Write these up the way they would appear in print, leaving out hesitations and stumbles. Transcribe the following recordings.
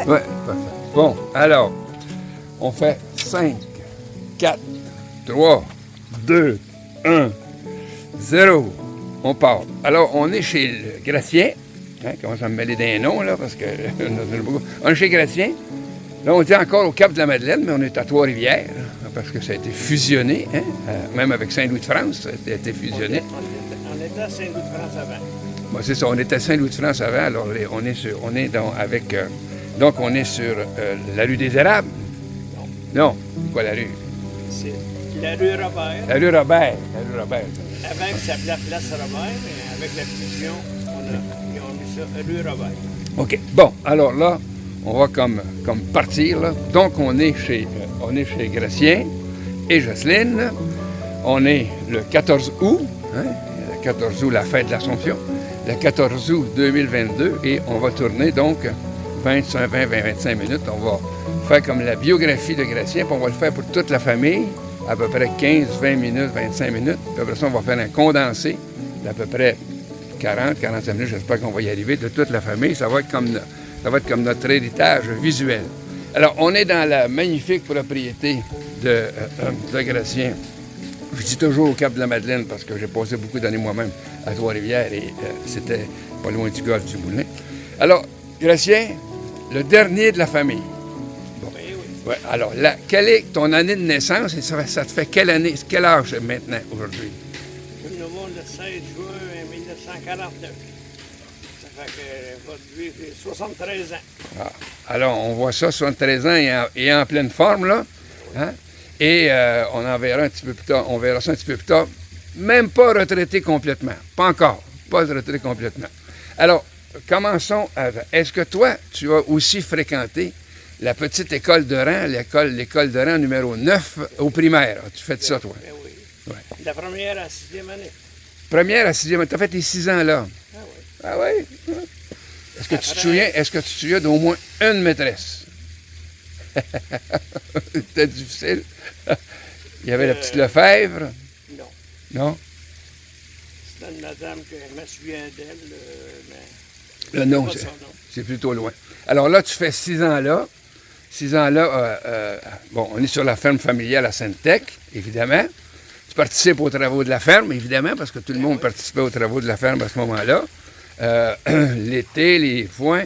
Ouais, parfait. Bon, alors, on fait 5, 4, 3, 2, 1, 0. On part. Alors, on est chez le Gratien. Hein, commence à me mêler des noms, là, parce que on est chez Gratien. Là, on était encore au Cap de la Madeleine, mais on est à Trois-Rivières, parce que ça a été fusionné, hein, même avec Saint-Louis-de-France, ça a été fusionné. On était à Saint-Louis-de-France avant. Bon, c'est ça, on était à Saint-Louis-de-France avant, alors on est avec... donc, on est sur la rue des Érables. Non, quoi la rue? C'est la rue Robert. La rue Robert. La rue Robert. Avant, ça s'appelait Place Robert, mais avec la fusion, ils ont mis ça rue Robert. OK. Bon, alors là, on va comme partir, là. Donc, on est chez Gratien et Jocelyne. On est le 14 août, hein? Le 14 août, la fête de l'Assomption. Le 14 août 2022, et on va tourner, donc, 25 minutes. On va faire comme la biographie de Gratien, puis on va le faire pour toute la famille, à peu près 15, 20 minutes, 25 minutes. Puis après ça, on va faire un condensé d'à peu près 40, 45 minutes, j'espère qu'on va y arriver, de toute la famille. Ça va être comme notre héritage visuel. Alors, on est dans la magnifique propriété de Gratien. Je dis toujours au Cap de la Madeleine parce que j'ai passé beaucoup d'années moi-même à Trois-Rivières et c'était pas loin du golfe du Moulin. Alors, Gratien, le dernier de la famille. Bon. Oui, oui. Ouais, alors, quelle est ton année de naissance et ça te fait quelle âge maintenant, aujourd'hui? Nous avons le 16 juin 1949. Ça fait que aujourd'hui, j'ai 73 ans. Ah, alors, on voit ça, 73 ans et en pleine forme, là. Hein? Et on en verra un petit peu plus tard. On verra ça un petit peu plus tard. Même pas retraité complètement. Pas encore. Pas retraité complètement. Alors, commençons avec. Est-ce que toi, tu as aussi fréquenté la petite école de rang, l'école de rang numéro 9 au primaire? As-tu fait ça, toi? Ben oui. Ouais. De la première à la 6e année. Première à 6e, tu as fait tes 6 ans là. Ah oui. Ah oui? Est-ce que tu te souviens d'au moins une maîtresse? C'était difficile. Il y avait la petite Lefebvre. Non. Non? C'était une madame que je me souviens d'elle, mais Le nom, pas son nom. c'est plutôt loin. Alors là, tu fais 6 ans là. 6 ans là, bon, on est sur la ferme familiale à Sainte-Tech, évidemment. Tu participes aux travaux de la ferme, évidemment, parce que tout le monde participait aux travaux de la ferme à ce moment-là. L'été, les foins.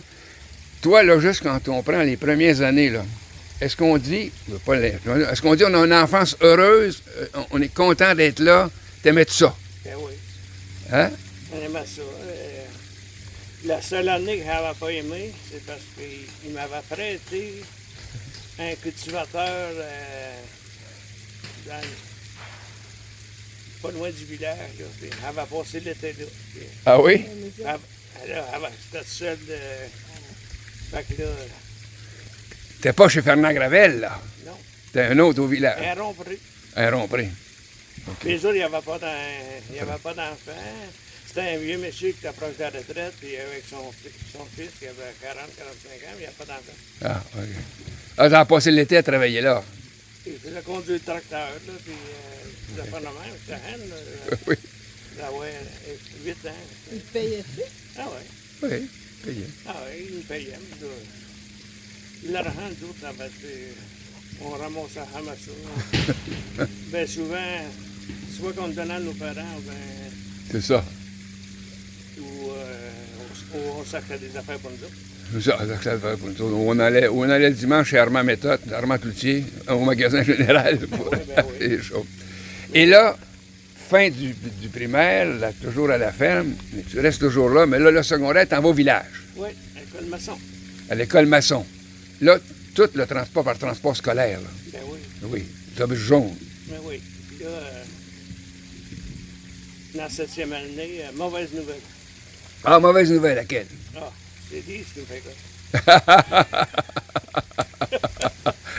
Toi, là, juste quand on prend les premières années, là, est-ce qu'on dit, est-ce qu'on dit on a une enfance heureuse, on est content d'être là, t'aimais ça? Ben oui. Hein? On aimait ça. La seule année que je n'avais pas aimé, c'est parce qu'il m'avait prêté un cultivateur pas loin du village. Là, puis j'avais passé l'été là. Puis, Ah oui? j'étais seul. Fait que là, T'es pas chez Fernand Gravel, là? non. T'es un autre au village. Un rond-prix. Un rond-prix. Les autres, il n'y avait pas d'enfants. C'était un vieux monsieur qui était proche de la retraite, puis avec son fils qui avait 40, 45 ans, il n'y avait pas d'enfants. Ah, OK. Ah, t'as passé l'été à travailler là? Il faisait conduire le tracteur, là, puis il faisait pas de même. C'était Anne, là. Oui. Ouais, 8 ans. Il payait-tu? Ah ouais. Oui, payé. Ah oui, il me payait. L'argent, nous autres, on ramassait à Hamassou. Bien souvent, soit qu'on le donnait à nos parents, C'est ça. ou on sacrait des affaires pour nous autres. C'est ça, ça fait pour nous autres. On allait le dimanche chez Armand Méthode, Armand Cloutier, au magasin général pour Oui, ben oui. acheter des choses. Et là, fin du primaire, là, toujours à la ferme, mais tu restes toujours là, mais là, le secondaire, t'en vas au village, Oui, à l'école maçon. à l'école maçon. Là, tout le transport par transport scolaire, là. Ben oui, Oui, autobus jaune. ben oui. Puis là, dans la 7e année, mauvaise nouvelle. Ah, mauvaise nouvelle, laquelle? Ah, c'est dit ce qui me fait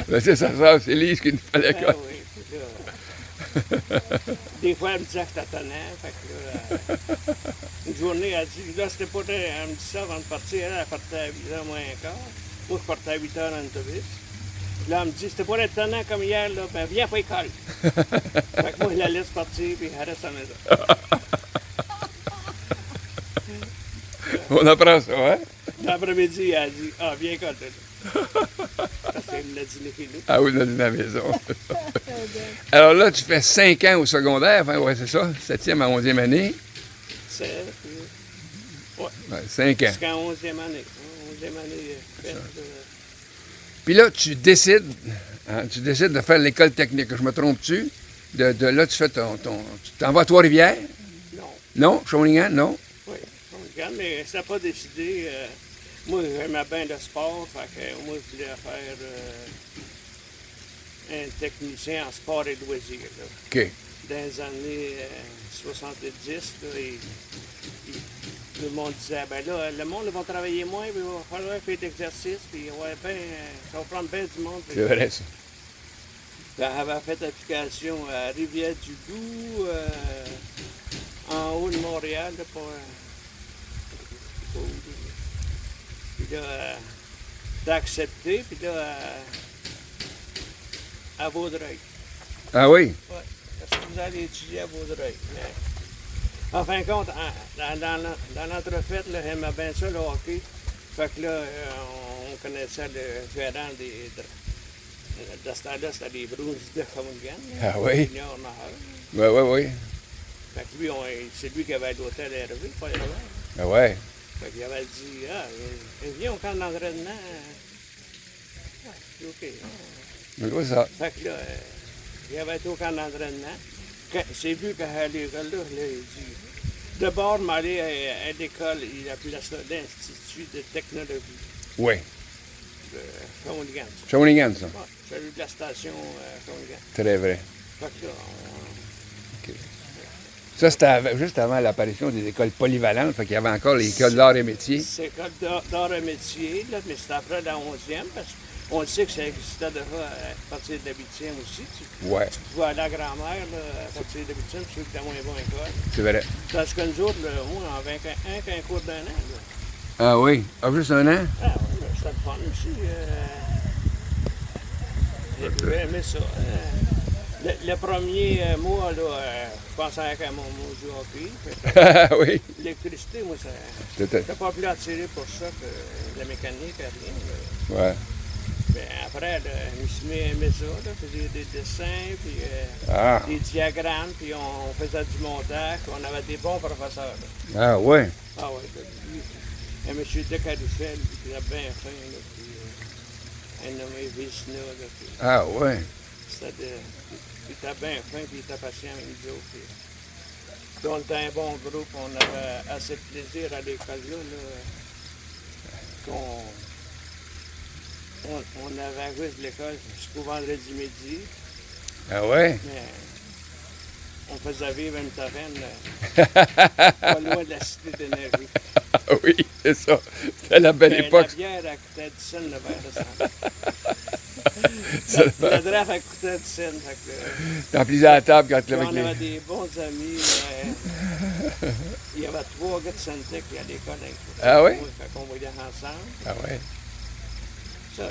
quoi. Ben, c'est sa sœur, c'est Lise qui nous fait Ben l'école. oui, puis là, des fois, elle me disait que c'était tannant. Fait que là, une journée, elle dit, là, c'était pas... Elle me dit ça avant de partir. Elle partait à 8h moins un quart. Moi, je partais à 8h en autobus. Puis là, elle me dit, c'était pas être tannant comme hier, là. Ben, viens pas école. Fait que moi, je la laisse partir, puis elle reste à la maison. On apprend ça, hein? L'après-midi, elle a dit, ah, viens école, là. Parce qu'elle l'a dîné chez nous. Ah oui, dans la maison. Alors là, tu fais 5 ans au secondaire, enfin, ouais, c'est ça, 7e à 11e année. C'est... Ouais, 5 ans. Jusqu'en 11e année. 11e année faite. Puis là, tu décides de faire l'école technique. Je me trompe-tu? De là, tu fais tu t'en vas à Trois-Rivières? Non. Non? Shawinigan? Non? Oui, on regarde, mais ça n'a pas décidé. Moi, j'aimais bien le sport, fait que moi, je voulais faire un technicien en sport et loisirs. Là. OK. Dans les années 70, là, tout le monde disait, ben là, le monde va travailler moins, puis il va falloir faire d'exercice, puis ouais, ben, ça va prendre bien du monde. C'est vrai, ça. J'avais fait application à Rivière-du-Loup, en haut de Montréal, là, pour... Puis là, t'as accepté, puis là, à Vaudreuil. Ah oui? Oui. Est-ce que vous allez étudier à Vaudreuil? Mais, en fin de compte, dans l'entrefaite, là, j'aimais bien ça, le hockey. Fait que là, on connaissait le gérant de ce temps-là, c'était les Bruins de Shawinigan. Ah oui? Junior Nahar. Oui, oui, oui. Fait que lui, c'est lui qui avait l'hôtel Hervé, pas Hervé. Ah ouais. Fait qu'il avait dit, ah, viens au camp d'entraînement. Ah, c'est OK. Je vois ça. Fait que là, il avait été au camp d'entraînement. C'est lui qui a l'école là, il dit, d'abord, m'aller à l'école, il appelait ça l'Institut de technologie Oui. de Shawinigan. Shawinigan, ça. Ouais, celui de la station Shawinigan. Très vrai. Fait que là, Ça, c'était juste avant l'apparition des écoles polyvalentes, fait qu'il y avait encore l'école d'art et métiers. c'est l'école d'art et métier, là, mais c'était après la 11e, parce qu'on le sait que ça existait déjà à partir de la 8e aussi. Ouais, Tu pouvais aller à la grand-mère là, à partir de la 8e, ceux qui étaient moins bons à l'école. c'est vrai. Parce que nous autres, là, moi, on avait qu'un cours d'un an. Là. Ah oui? Ah, juste un an? Ah oui, mais c'était le fun aussi. J'ai aimé ça. Le premier mois, là, je pensais à mon jeu hockey. Ah oui. L'électricité, moi, ça C'était. n'était pas plus attiré pour ça que la mécanique, rien. Ouais. Mais après, là, je me suis mis à aimer ça. Là, faisais des dessins, puis des diagrammes, puis on faisait du montage, puis on avait des bons professeurs. Là. Ah ouais. Ah oui, lui, un monsieur de Caroufel, qui était bien fin, là, puis un nommé Vizna, là, puis Ah ouais. il était bien fin, puis il était patient avec nous autres. Puis on était un bon groupe, on avait assez de plaisir à l'école là, on avait joué de l'école jusqu'au vendredi midi, Ah ouais. mais on faisait vivre une taverne pas loin de la cité d'énergie. Ah oui, c'est ça. C'était la belle époque. La bière, elle coûtait 10 cents le verre de sang. La draft, elle coûtait 10 cents. T'emplissais la table quand tu On l'avais avait des bons amis. Il y avait 3 gars de Santec qui allaient à l'école avec nous. Ah oui? Fait qu'on voyait ensemble. Ah ouais. Ça,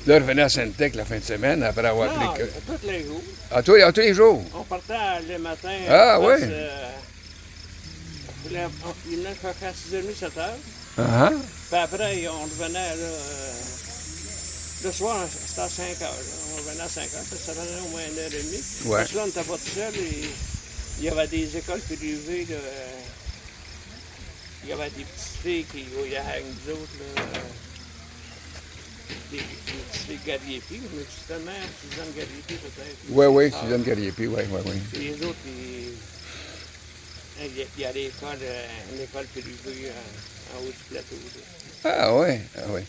Là, je revenais à Sainte-Tech la fin de semaine après avoir non, appris que. tous les jours. Ah, tous les jours? On partait le matin. Ah, parce, oui? Il venait à 6h30, 7h. Ah Puis après, on revenait là, le soir, c'était à 5h. Là. On revenait à 5h, ça faisait au moins 1h30. Ouais. Parce que là, on n'était pas tout seul. Il y avait des écoles privées. Là, il y avait des petites filles qui voyaient avec nous autres. Là, des petites filles Gariepi, mais justement, Suzanne Gariepi peut-être. Oui, oui, Suzanne Gariepi, oui, oui, oui. Et les autres, il y a l'école, une école privée en haut du plateau. Là. Ah oui, ah oui.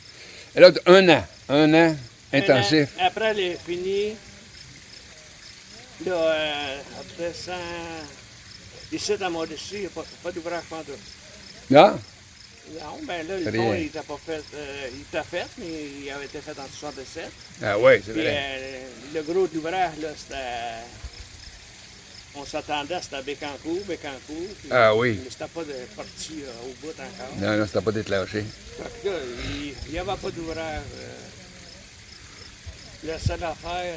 Et là, un an intensif. Après, elle est finie. Là, après ça, ici, à Mauricie, il n'y a pas d'ouvrage pantoute. Non? Non, ben là, le Rien. pont, il t'a pas fait. Il t'a fait, mais il avait été fait en 67. Ah oui, c'est Puis vrai. le gros de l'ouvrage, là, c'était. On s'attendait, c'était à Bécancour. Puis, Ah oui. mais c'était pas parti au bout encore. Non, non, c'était pas déclenché. Fait que là, il n'y avait pas d'ouvrage. La seule affaire,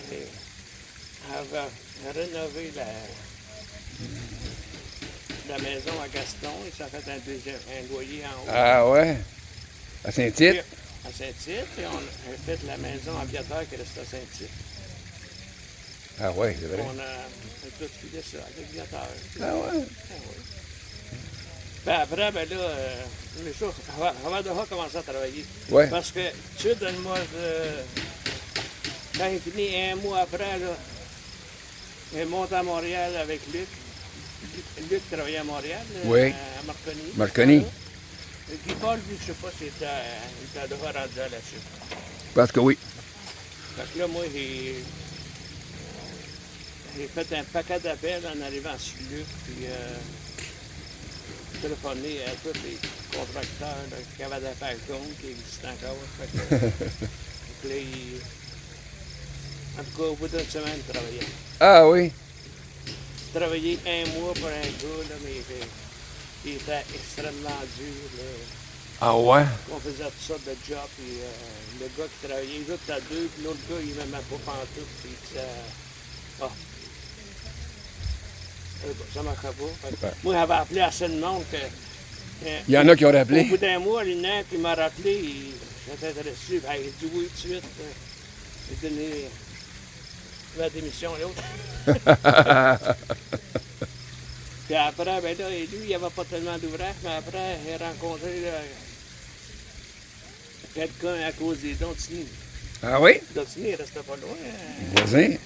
avait rénové la maison à Gaston. Il s'est fait un loyer en haut. Ah ouais? À Saint-Tite? À Saint-Tite, et on a fait la maison à Viateur qui reste à Saint-Tite. Ah ouais, c'est vrai. On a tout filé ça avec Viateur. Ah ouais? Ah oui. Ben après, ben là, les choses, avant de recommencer à travailler. Ouais. Parce que, tu sais, dans le mois de. Quand il finit un mois après, là, il monte à Montréal avec Luc. Luc travaillait à Montréal, Oui. à Marconi. Marconi. Guy Paul, lui, je sais pas s'il était déjà rendu là-dessus. Parce que oui. Fait que là, moi, j'ai fait un paquet d'appels en arrivant sur Luc, puis téléphoné à tous les contracteurs là, qui avaient des Falcon, qui existent encore. Fait que là, en tout cas, au bout d'une semaine, il travaillait. Ah oui? Travailler un mois pour un gars, là, mais il était extrêmement dur. Là. Ah ouais? On faisait toutes sortes de jobs, puis le gars qui travaillait, les autres étaient à deux, puis l'autre gars, il m'aimait pas pantoute, puis il disait, ah, ça marchait pas. Fait que Ouais. moi, j'avais appelé assez de monde que... Il y en a qui ont Au bout rappelé. d'un mois, l'INEC, il m'a rappelé, j'étais intéressé, ben, il a dit oui tout de suite. Il a donné la démission à l'autre. Puis après, ben là, lui, il n'y avait pas tellement d'ouvrage, mais après, il a rencontré là, quelqu'un à cause des Dontini. Ah oui? Dontini, il restait pas loin. Voisin, Il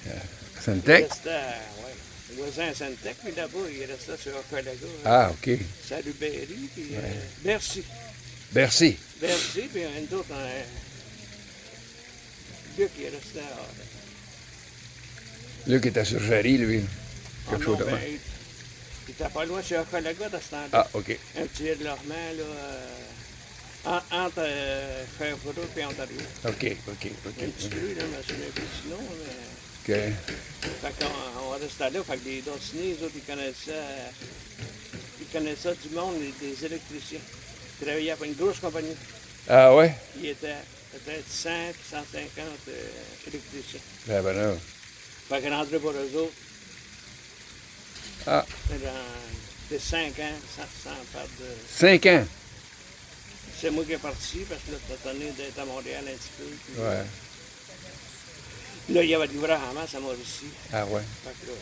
Santec. restait, ouais, voisin à Sainte-Tech, puis là-bas, il restait sur Hochelaga. Ah, OK. Salut Berry, puis Bercy. Bercy. Bercy, puis un autre, Luc, il restait Luc était sur Jarry, lui. ah Quelque non, chose de ben, même. il était pas loin sur Hochelaga dans ce temps-là. Ah, OK. Un petit de Lormand, là, entre Sherbrooke et Ontario. OK, OK, OK. Un petit peu, là, je me souviens plus du nom, mais... OK. Fait qu'on restait là, fait que les Dontinés, les autres, ils connaissaient du monde, des électriciens. Ils travaillaient pour une grosse compagnie. Ah ouais? Il était peut-être 100 puis 150 électriciens. Ben ben non. Fait qu'ils rentraient pour eux autres. Ah. C'était 5 ans, sans perdre de... 5 ans? C'est moi qui est parti, parce que là, t'as donné d'être à Montréal un petit peu. Puis, Ouais. là, il y avait de l'ouvrage en masse à Mauricie. Ah ouais. Fait que là,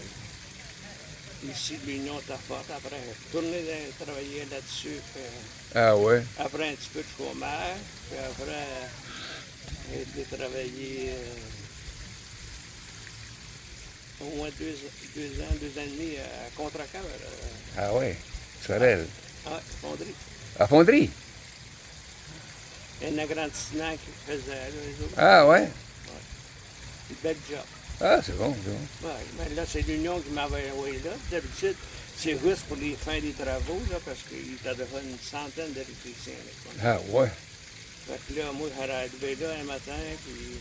ici, l'Union était forte. Après, retourner travailler là-dessus. Puis, Ah ouais. après, un petit peu de chômage. Puis après, j'ai travaillé au moins 2 ans, 2 ans et demi à Contracœur. Ah ouais. Sorel. Ah, fonderie. À Fonderie? Un agrandissement qu'ils faisaient là, les autres. Ah ouais. Bel job. Ah, c'est bon, c'est bon. Ouais, mais là, c'est l'Union qui m'avait envoyé là. D'habitude, c'est russe pour les fins des travaux, là, parce qu'il y avait une centaine d'électriciens. Ah ouais. Fait que là, moi, j'allais arriver là un matin, puis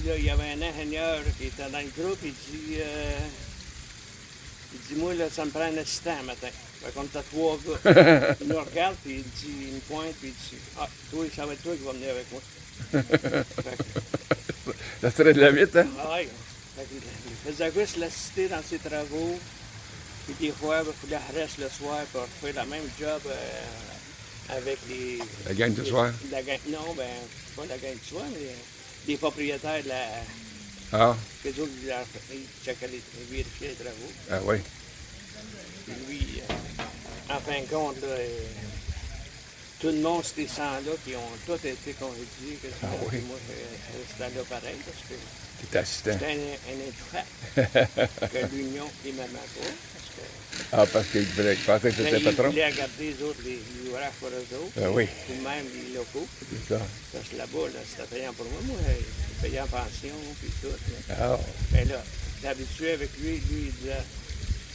là, il y avait un ingénieur qui était dans le groupe, il dit, moi, là, ça me prend un assistant un matin. Fait qu'on était 3 gars. Il nous regarde, puis il dit, il me pointe, puis il dit, ah, toi, ça va être toi qui vas venir avec moi. Fait que, Ça serait de la vite, hein? ah ouais. Fait que il faisait juste l'assister dans ses travaux. Puis des fois, il fallait qu'il reste le soir pour faire le même job avec les... La gang du soir. Non, ben, pas la gang du soir, mais les propriétaires de la... Ah. Que les autres, ils checkaient vérifiaient les travaux. Ah ouais. Puis lui, en fin de compte, là, tout le monde, ces 100-là, qui ont tous été congédiés. Ah oui. Moi, je restais là pareil, parce que T'es assistant. c'était un intouchable que l'Union, ils m'aimaient pas. Ah, parce qu'il pensait que c'était Ils patron? voulaient garder les autres, les ouvrages pour eux autres. Ah oui. Ou même les locaux. C'est ça. Parce que là-bas, là, c'était payant pour moi. Moi, je payais en pension, puis tout. Là. Ah. Mais là, j'étais habitué avec lui. Lui, il disait,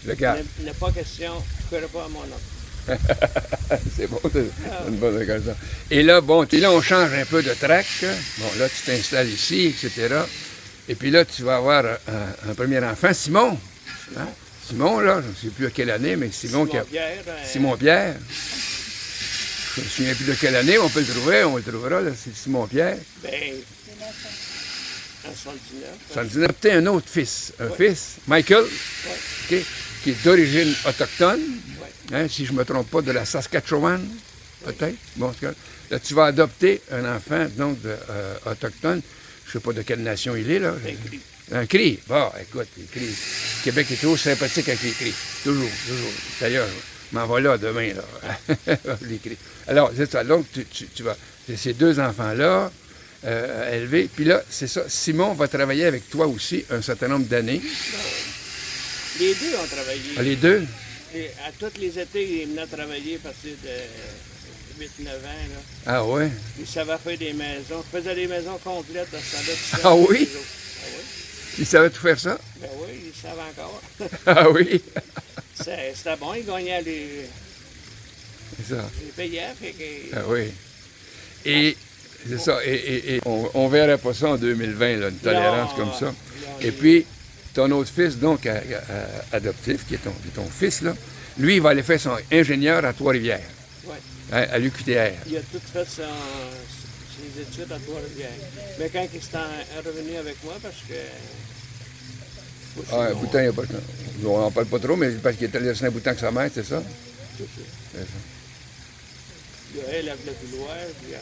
Le gars. il n'est pas question, je ne ferai pas à mon nom. C'est bon, c'est une bonne occasion. Et là, bon, puis là, on change un peu de track. Bon, là, tu t'installes ici, etc. Et puis là, tu vas avoir un premier enfant, Simon. Hein? Simon, là, je ne sais plus à quelle année, mais Simon qui a... Pierre. Simon Pierre. Je ne me souviens plus de quelle année, on peut le trouver, on le trouvera, là, c'est Simon Pierre. Ben, en 79. 79, peut-être un autre fils. Un fils, Michael, OK, qui est d'origine autochtone, hein, si je ne me trompe pas, de la Saskatchewan, peut-être. Bon, là, tu vas adopter un enfant, donc, autochtone. Je ne sais pas de quelle nation il est, là. Un cri. Bon, écoute, les cris. Le Québec est toujours sympathique avec les cris. Toujours, toujours. D'ailleurs, je m'en vais là demain, là. Les cris. Alors, c'est ça. Donc, tu vas... Ces deux enfants-là, élevés. Puis là, c'est ça. Simon va travailler avec toi aussi un certain nombre d'années. Les deux ont travaillé. Ah, les deux? Et à tous les étés, ils venaient travailler à partir de 8-9 ans. Là. Ah ouais? Ils savaient faire des maisons. Ils faisaient des maisons complètes à ce temps-là. Ah oui? Ah oui? Ils savaient tout faire ça? Ben oui, ils savent encore. Ah oui? C'était bon, ils gagnaient C'est ça. les payaient. Fait que... Ah oui. Et c'est ça. Et on ne verrait pas ça en 2020, là, une tolérance comme ça. Et puis, ton autre fils, donc, adoptif, qui est ton fils, là, lui, il va aller faire son ingénieur à Trois-Rivières, à l'UQTR. Il a tout fait ses études à Trois-Rivières. Mais quand il s'est revenu avec moi, parce que... Ah, Boutin, il n'y a pas de temps. On n'en parle pas trop, mais parce qu'il est allé à Saint-Boutin avec sa mère, c'est ça? C'est ça. C'est ça. Elle voulait plus loin, puis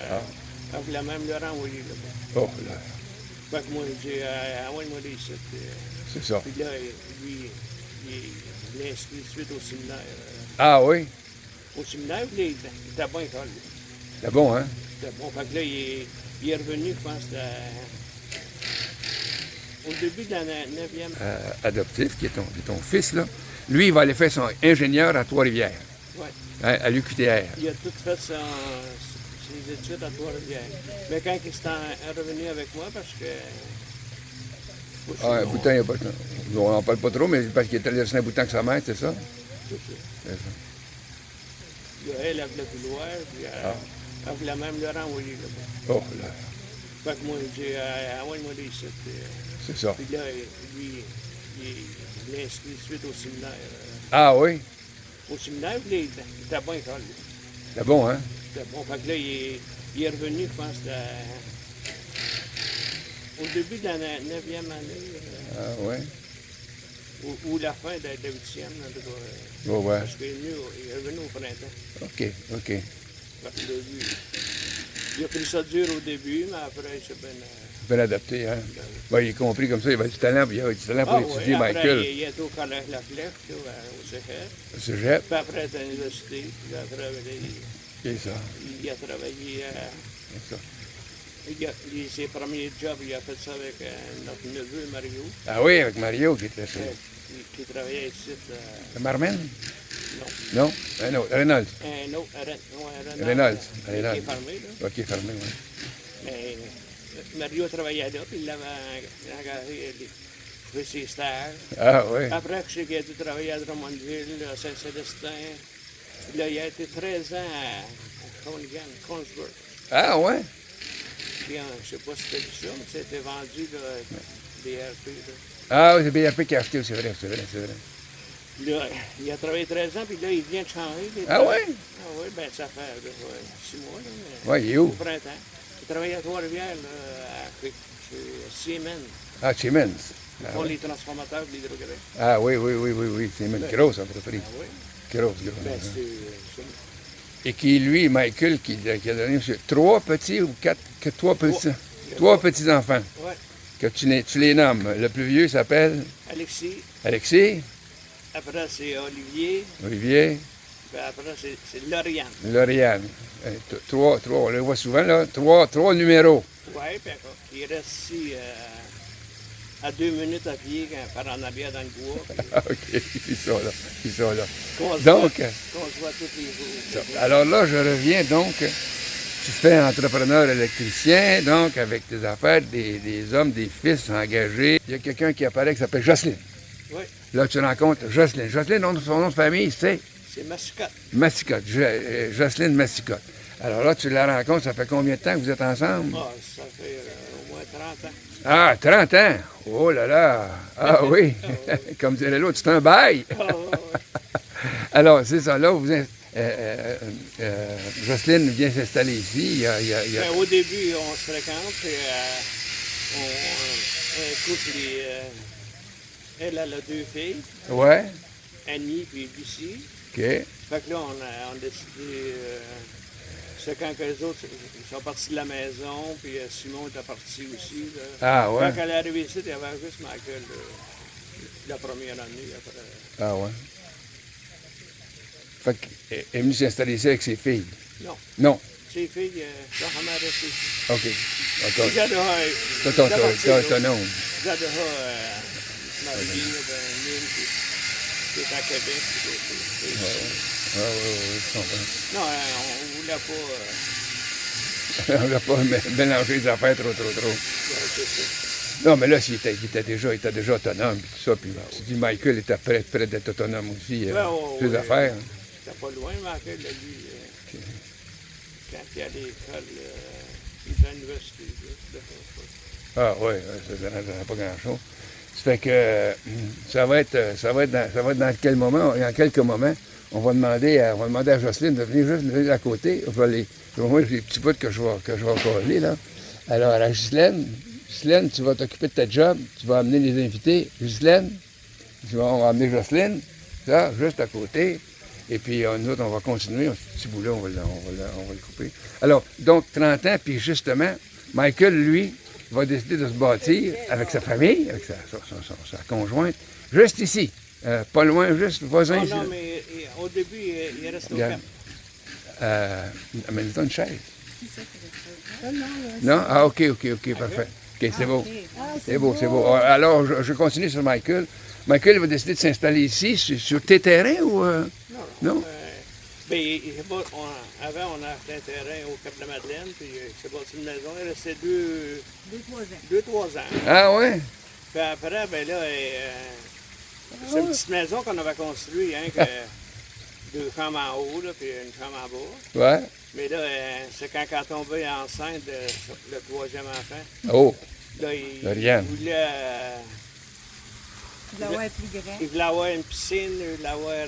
elle voulait même le renvoyer là-bas. Oh, là, Fait que moi, j'ai dit, envoie-moi des sites. c'est ça. Puis là, lui, il l'a inscrit suite au séminaire. Ah oui? Au séminaire, puis là, il était bon école. C'est bon, hein? C'était bon. Fait que là, il est revenu, je pense, au début de la 9e. Adoptif, qui est ton fils, là. Lui, il va aller faire son ingénieur à Trois-Rivières, à l'UQTR. Il a tout fait ses études à Trois-Rivières. Mais quand il s'est revenu avec moi, parce que... Ah, Boutin, il n'y a pas de temps. On n'en parle pas trop, mais parce qu'il est allé à Saint-Boutin avec sa mère, c'est ça? C'est ça. C'est ça. Elle voulait plus loin, puis elle voulait même le renvoyer là-bas. Oh, là, Fait que moi, j'ai dit, envoie-moi des sites. c'est ça. Puis là, lui, il l'a inscrit suite au séminaire. Ah oui? Au séminaire, puis là, il était bon école. C'est bon, hein? C'était bon. Fait que là, il est revenu, je pense, au début de la 9e année. Ah ouais? Ou la fin de la 8e. En tout cas, Ouais, ouais. parce qu'il est revenu au printemps. OK, OK. Fait que là, lui, il a pris ça dur au début, mais après, c'est bien... Bien adapté, hein? Ben, il est compris comme ça, il va du talent, puis il a du talent pour étudier après, Michael. il est au collège La Flèche, là, au Cégep. Au cégep, Puis après, à l'université. Puis après, c'est ça. il a travaillé... C'est ça. Ses premiers jobs, il a fait ça avec notre neveu Mario, Ah oui, avec Mario qui était qui travaillait ici. Le Marmen? Non. Non? Un autre, Reynolds. Un autre, Reynolds. qui est fermé, là. OK, fermé, oui. Mais Mario travaillait là, puis il l'avait engagé, il faisait ses stages. Ah oui. Après, je sais qu'il a dû travailler à Drummondville, à Saint-Célestin. Là, il a été 13 ans à Consberg. Ah ouais? Puis, je ne sais pas si c'était ça, mais c'était vendu, là, BRP. Là. Ah oui, c'est BRP qui a acheté, c'est vrai, c'est vrai, c'est vrai. Là, il a travaillé 13 ans, puis là, il vient de changer. Ah ouais? Ah oui, bien, ça fait 6 mois, là, mais Oui, il est où? au printemps. Il travaillait à Trois-Rivières, là, chez Siemens. Ah, Siemens. Ils Ah, font oui. les transformateurs de l'Hydro-Québec. Ah oui, oui, oui, oui, oui. C'est une grosse entreprise. Ah oui? Grosse, Ben, grosse. c'est... Et qui, lui, Michael, qui a donné trois petits ou trois petits-enfants. Oui. Que tu les nommes. Le plus vieux s'appelle Alexis. Alexis, Après, c'est Olivier. Olivier, Puis après, c'est Lauriane. Lauriane. Trois, on les voit souvent, là. Trois numéros. Oui, puis il reste ici à 2 minutes à pied par en arrière dans le bois. Ah, OK, ils sont là. Ils sont là. Qu'on se Donc, voit tous les jours. alors là, je reviens donc. Tu fais entrepreneur électricien, donc avec tes affaires, des hommes, des fils engagés. Il y a quelqu'un qui apparaît qui s'appelle Jocelyne. Oui. Là, tu rencontres Jocelyne. Jocelyne, son nom de famille, c'est C'est Mascotte. Mascotte, Jocelyne Mascotte. Alors là, tu la rencontres, ça fait combien de temps que vous êtes ensemble? Ah, ça fait au moins 30 ans. Ah, 30 ans! Oh là là! Ah oui! Comme dirait l'autre, c'est un bail! Ah, ouais. Alors, c'est ça, là, Jocelyne vient s'installer ici. Ben, au début, on se fréquente, puis un couple, elle a 2 filles, Ouais, Annie puis Lucie. OK. Fait que là, on a décidé, c'est quand que les autres ils sont partis de la maison, puis Simon était parti aussi. Là. Ah ouais? Quand elle est arrivée ici, il y avait juste Michael la première année. Après. Ah ouais. Fait qu'elle est venue s'installer ici avec ses filles. Non, Non. ses filles sont vraiment restées ici. OK. J'adore. T'es autonome. J'adore Marie, Nîmes, qui est à Québec. Ah oui, je comprends. Non, on ne voulait pas. On ne va pas mélanger les affaires trop. C'est ça. Non, mais là, il était déjà autonome, puis tout ça. Puis tu dis, Michael était prêt d'être autonome aussi, sur les affaires. C'était pas loin, Michael, lui. Quand il allait à l'école, il était à l'université. Ah oui, ça n'a pas grand-chose. Ça fait que ça va être dans quelques moments, on va demander à Jocelyne de venir à côté. Moi, j'ai des petits bouts que je vais coller, là. Alors, à Ghislaine, tu vas t'occuper de ta job, tu vas amener les invités. Ghislaine, on va amener Jocelyne, ça, juste à côté. Et puis, nous autres, on va continuer. Ce petit bout-là, on va le couper. Alors, donc, 30 ans, puis justement, Michael, lui, va décider de se bâtir avec sa famille, avec sa conjointe, juste ici. Pas loin, juste voisin. Oh, non, mais au début, il reste au camp. Amène-toi une chaise. Non? Ah, OK, parfait. OK, c'est beau. C'est beau. Alors, je continue sur Michael. Michael va décider de s'installer ici, sur tes terrains ou... Non? Avant, on a acheté un terrain au Cap-de-la-Madeleine, puis il s'est bâti une maison. Il restait 2-3 ans. Ah ouais? Puis après, ben là, c'est une petite maison qu'on avait construite, hein, que 2 chambres en haut, là, puis une chambre en bas. Ouais. Mais là, c'est quand elle est tombée enceinte, le 3e enfant. Oh! Là, il Lauriane. voulait... Il voulait avoir plus grand. Il voulait avoir une piscine, il voulait avoir...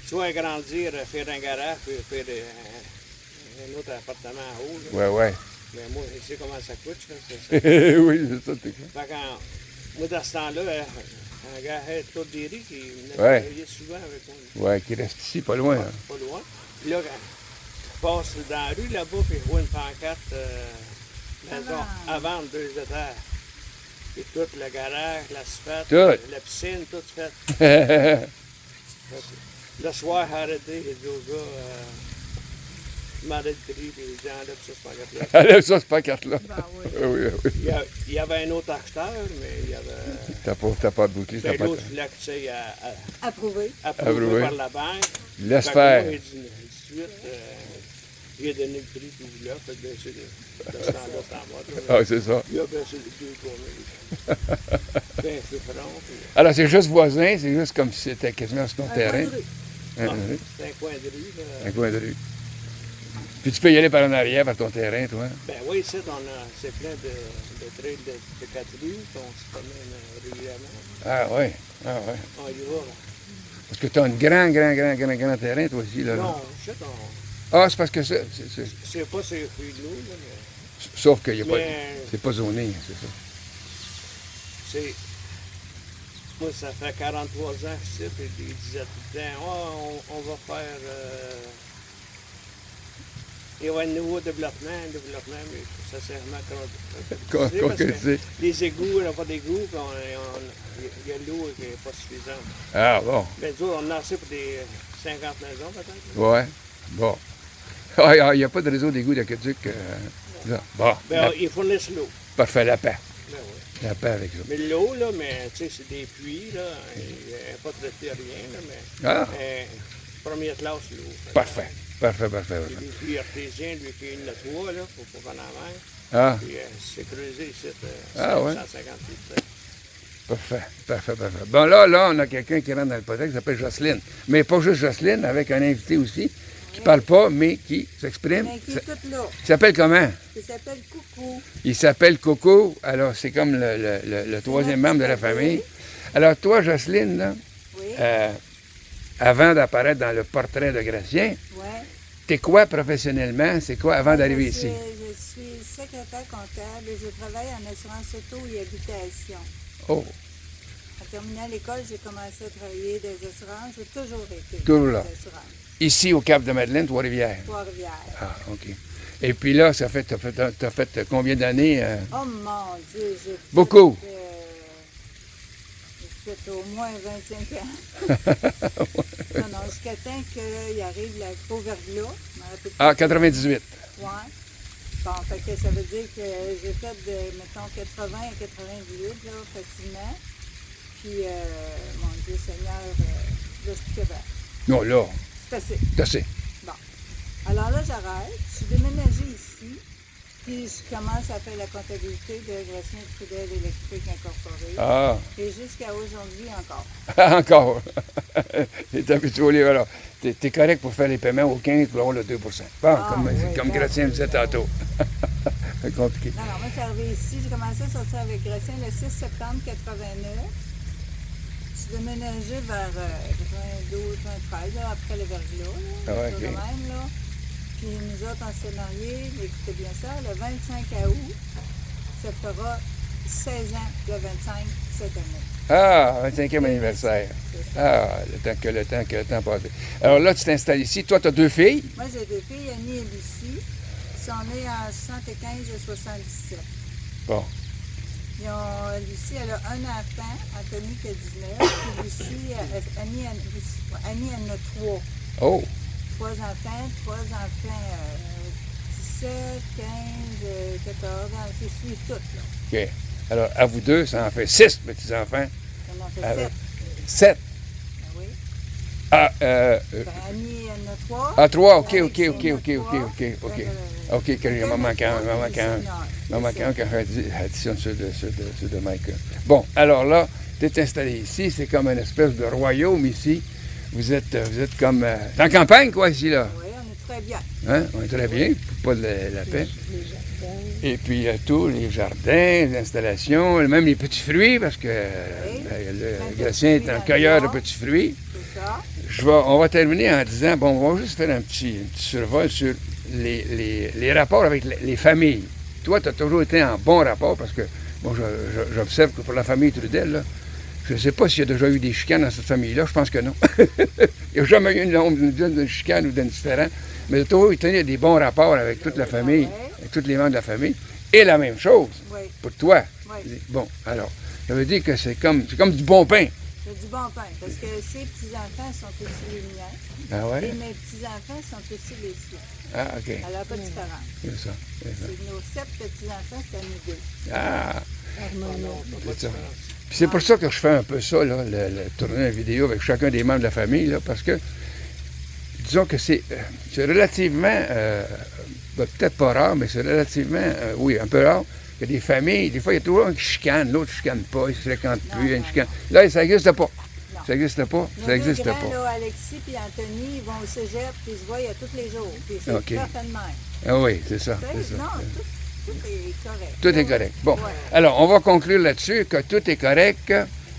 soit agrandir, faire un garage, puis faire un autre appartement en haut. Là. Ouais. Mais moi, je sais comment ça coûte, là, c'est ça. Oui, c'est ça, t'es quoi. Fait que, moi, dans ce temps-là, un gars, Claude Derry, qui venait travailler souvent avec moi. Ouais, qui reste ici, pas loin. Hein. Pas loin. Puis là, quand il passe dans la rue là-bas, puis il voit une pancarte maison à vendre 2 étages. Puis tout, le garage, l'asphalte, la piscine, tout fait. Le soir, arrêté, il dit au gars, demandait le prix, puis il dit, enlève ça, ce pancarte-là. Enlève ça, ce pancarte-là. Ben oui. Oui. Il y avait un autre acheteur, mais il y avait... T'as pas bouclé, t'as pas... L'autre voulait que tu sais, Approuvé. approuvé par la banque. Laisse Fait que faire. moi, il dit, tout de suite, il a donné le prix qu'il voulait, fait que baisser de ce temps-là, c'est en mode. Ah, c'est ça. Il a baissé les 2 pour moi. Ben, c'est franc. Puis... Alors, c'est juste voisin, c'est juste comme si c'était quasiment sur ton terrain. C'est un coin de rue. Là. Un coin de rue. Puis tu peux y aller par en arrière, par ton terrain, toi. Ben oui, ici, c'est plein de trails de 4 rues, on se promène régulièrement. Ah ouais. On y va, là. Parce que tu as un grand terrain, toi aussi, là. Non, je sais, Ah, c'est parce que c'est... c'est pas sur les fruits de l'eau, là, mais... Sauf qu'il n'y a pas... Mais- C'est pas zoné, c'est ça. C'est... Moi, ça fait 43 ans que je sais, puis ils disaient tout le temps, on va faire... il y a un nouveau développement, mais ça sert vraiment Concrétisé. les égouts, on n'a pas d'égouts, puis il y a l'eau qui n'est pas suffisante. Ah, bon. Mais nous, on en a assez pour des 50 maisons, peut-être. Ouais. Bon. Ah, il n'y a pas de réseau d'égout d'aqueduc. Là. Bon. Ben, ils fournissent l'eau. Parfait, la paix. Ben oui. La paix avec ça. Mais l'eau, là, mais tu sais, c'est des puits, là. Il n'y a pas traité rien, là, mais. Ah, Première classe, l'eau. parfait. Parfait. Puis des puits artésiens, lui, qui nettoie, là, pour qu'on en mange. Ah, Puis c'est creusé ici, Ah, ouais. 150 litres. Parfait, parfait, parfait. Bon, là, on a quelqu'un qui rentre dans le podcast qui s'appelle Jocelyne. Mais pas juste Jocelyne, avec un invité aussi, qui ne parle pas, mais qui s'exprime. Mais qui est tout là. Il s'appelle comment? Il s'appelle Coucou. Il s'appelle Coco. Alors, c'est comme le troisième membre de la famille. Alors, toi, Jocelyne, là, Oui. avant d'apparaître dans le portrait de Gratien, Ouais. t'es quoi professionnellement? C'est quoi avant d'arriver ici? Je suis secrétaire comptable et je travaille en assurance auto et habitation. Oh, En terminant l'école, j'ai commencé à travailler des assurances. J'ai toujours été Toujours dans là. les assurances. ici au Cap-de-Madeleine, Trois-Rivières. Trois-Rivières. Ah, OK. Et puis là, t'as fait combien d'années? Oh mon Dieu, j'ai fait, Beaucoup. j'ai fait au moins 25 ans. Non, jusqu'à temps qu'il arrive la co-verglas. Ah, 98. Ouais. Bon, fait que ça veut dire que j'ai fait de, mettons, 80 à 98, là, facilement. Puis, mon Dieu Seigneur, là, je suis plus capable. Non, là, C'est assez. c'est assez. Bon. Alors là, j'arrête. Je suis déménagée ici. Puis, je commence à faire la comptabilité de Gratien Trudel Électrique Incorporée. Ah, Et jusqu'à aujourd'hui encore. encore. T'es habitué au livre. Alors, t'es correct pour faire les paiements au 15 pour avoir le 2 Bon, comme oui, Gratien me disait tantôt. C'est compliqué. Non, moi, je suis arrivée ici. J'ai commencé à sortir avec Gratien le 6 septembre 89. Je suis déménagée vers 92, 93, là, après le verglas. Ah ouais, tout de ok. même, là. Puis nous autres, on s'est mariés, écoutez bien ça, le 25 août, ça fera 16 ans, le 25 cette année. Ah, 25e anniversaire. C'est ça. Ah, le temps passe. Alors là, tu t'installes ici. Toi, tu as 2 filles. Moi, j'ai deux filles, Annie et Lucie. Ils sont nés en 75 et 77. Bon. Lucie, elle a un enfant, Anthony qui a 19, puis Lucie, Annie en a 3. Oh, 3 enfants, 17, 15, 14 ans, c'est suivi toutes, là. OK. Alors, à vous deux, ça en fait 6 petits-enfants. On en fait Ah, 7. 7. Ben oui. Ah, Annie en a 3. ah, 3, OK. OK, que j'ai maman quand additionne ceux de Mike. Bon, alors là, tu es installé ici, c'est comme une espèce de royaume ici. Vous êtes comme... en campagne, quoi, ici, là. Oui, on est très bien. Hein? On est très bien, pas de la paix. Et puis, tous les jardins, les installations, même les petits fruits, parce que le Gratien est un cueilleur de petits fruits. C'est ça. On va terminer en disant, bon, on va juste faire un petit survol sur les rapports avec les familles. Toi, tu as toujours été en bon rapport, parce que, bon, j'observe que pour la famille Trudel, là, je ne sais pas s'il y a déjà eu des chicanes dans cette famille-là, je pense que non. Il n'y a jamais eu une chicane ou d'indifférent, mais tu as toujours eu des bons rapports avec toute la famille, avec tous les membres de la famille. Et la même chose Oui, pour toi. oui. Bon, alors, ça veut dire que c'est comme du bon pain. C'est du bon pain, parce que ses petits-enfants sont aussi les miens, Ah et ouais? mes petits-enfants sont aussi les siens. Ah, OK. Elle n'a pas de différence. C'est ça. C'est nos 7 petits-enfants, c'est à nous deux. Ah, c'est ça. Puis c'est pour ça que je fais un peu ça, là, tourner une vidéo avec chacun des membres de la famille, là, parce que, disons que c'est relativement, peut-être pas rare, mais c'est relativement, oui, un peu rare, que des familles, des fois, il y a toujours un qui chicane, l'autre ne chicane pas, il ne se fréquente plus, il y a une chicane. Là, ça n'existe pas. Non. Ça n'existe pas. Nos Ça n'existe deux pas. grands, là, Alexis et Anthony, ils vont au cégep, puis ils se voient tous les jours. Puis c'est OK. tout à fait de même. Ah oui, c'est ça. Tu C'est sais, ça. non, tout est correct. Tout est correct. Bon, Ouais. alors, on va conclure là-dessus, que tout est correct.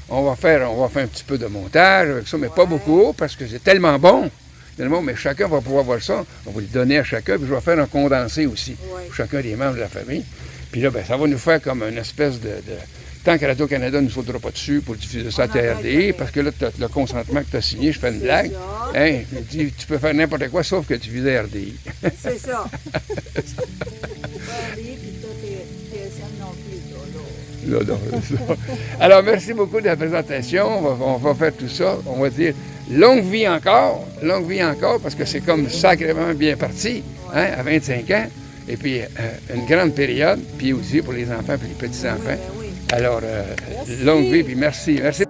On va faire un petit peu de montage avec ça, mais pas Ouais. beaucoup, parce que c'est tellement bon. Mais chacun va pouvoir voir ça. On va le donner à chacun, puis je vais faire un condensé aussi, Ouais. pour chacun des membres de la famille. Puis là, ben, ça va nous faire comme une espèce de... Tant que Radio-Canada ne nous sautera pas dessus pour diffuser ça à On en parle TRDI, jamais. parce que là, le consentement que tu as signé, je fais une C'est blague. ça. Hein, je dis, tu peux faire n'importe quoi, sauf que tu vises RDI. C'est ça. Pas aller, puis toi, t'es TSN non plus, là. Là, non, c'est ça. Alors, merci beaucoup de la présentation. On va faire tout ça. On va dire longue vie encore, parce que c'est comme sacrément bien parti, hein, à 25 ans. Et puis, une grande période, puis aussi pour les enfants et les petits-enfants. Oui. Alors, longue vie, puis merci. Merci.